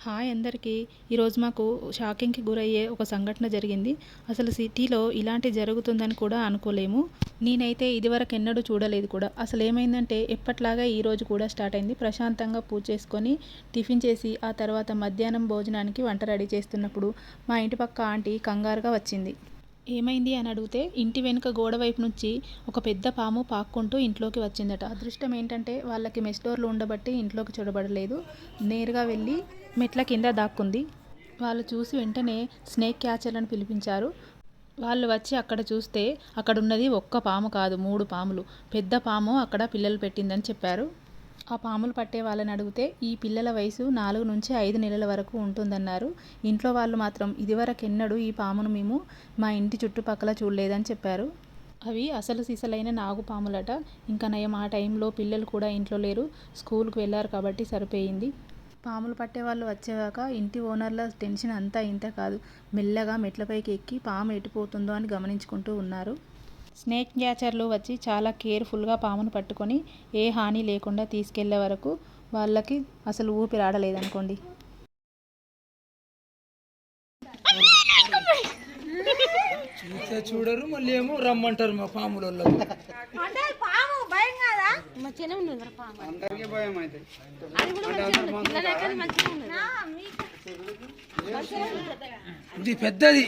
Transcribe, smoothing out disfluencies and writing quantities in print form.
Hi అందరికీ. ఈరోజు మాకు షాకింగ్కి గురయ్యే ఒక సంఘటన జరిగింది. అసలు సిటీలో ఇలాంటి జరుగుతుందని కూడా అనుకోలేము. నేనైతే ఇదివరకు ఎన్నడూ చూడలేదు కూడా. అసలు ఏమైందంటే ఎప్పట్లాగా ఈరోజు కూడా స్టార్ట్ అయింది. ప్రశాంతంగా పూజ చేసుకొని టిఫిన్ చేసి ఆ తర్వాత మధ్యాహ్నం భోజనానికి వంట రెడీ చేస్తున్నప్పుడు మా ఇంటి పక్క ఆంటీ కంగారుగా వచ్చింది. ఏమైంది అని అడిగితే ఇంటి వెనుక గోడ వైపు నుంచి ఒక పెద్ద పాము పాక్కుంటూ ఇంట్లోకి వచ్చిందట. అదృష్టం ఏంటంటే వాళ్ళకి మెస్ డోర్లు ఉండబట్టి ఇంట్లోకి చొరబడలేదు. నేరుగా వెళ్ళి మెట్ల కింద దాక్కుంది. వాళ్ళు చూసి వెంటనే స్నేక్ క్యాచర్లను పిలిపించారు. వాళ్ళు వచ్చి అక్కడ చూస్తే అక్కడ ఉన్నది ఒక్క పాము కాదు, 3 పాములు. పెద్ద పాము అక్కడ పిల్లలు పెట్టిందని చెప్పారు. ఆ పాములు పట్టే వాళ్ళని అడిగితే ఈ పిల్లల వయసు 4 నుంచి 5 నెలల వరకు ఉంటుందన్నారు. ఇంట్లో వాళ్ళు మాత్రం ఇదివరకెన్నడూ ఈ పామును మేము మా ఇంటి చుట్టుపక్కల చూడలేదని చెప్పారు. అవి అసలు సిసలైన నాగుపాములట. ఇంకా నయం ఆ టైంలో పిల్లలు కూడా ఇంట్లో లేరు, స్కూల్కి వెళ్ళారు కాబట్టి సరిపోయింది. పాములు పట్టేవాళ్ళు వచ్చేవాక ఇంటి ఓనర్ల టెన్షన్ అంతా ఇంత కాదు. మెల్లగా మెట్లపైకి ఎక్కి పాము ఎటుపోతుందో అని గమనించుకుంటూ ఉన్నారు. స్నేక్ క్యాచర్లు వచ్చి చాలా కేర్ఫుల్గా పామును పట్టుకొని ఏ హాని లేకుండా తీసుకెళ్లే వరకు వాళ్ళకి అసలు ఊపిరాడలేదనుకోండి. చూడరు, మళ్ళీ ఏమో రమ్మంటారు మా పాములు. ఇది పెద్దది.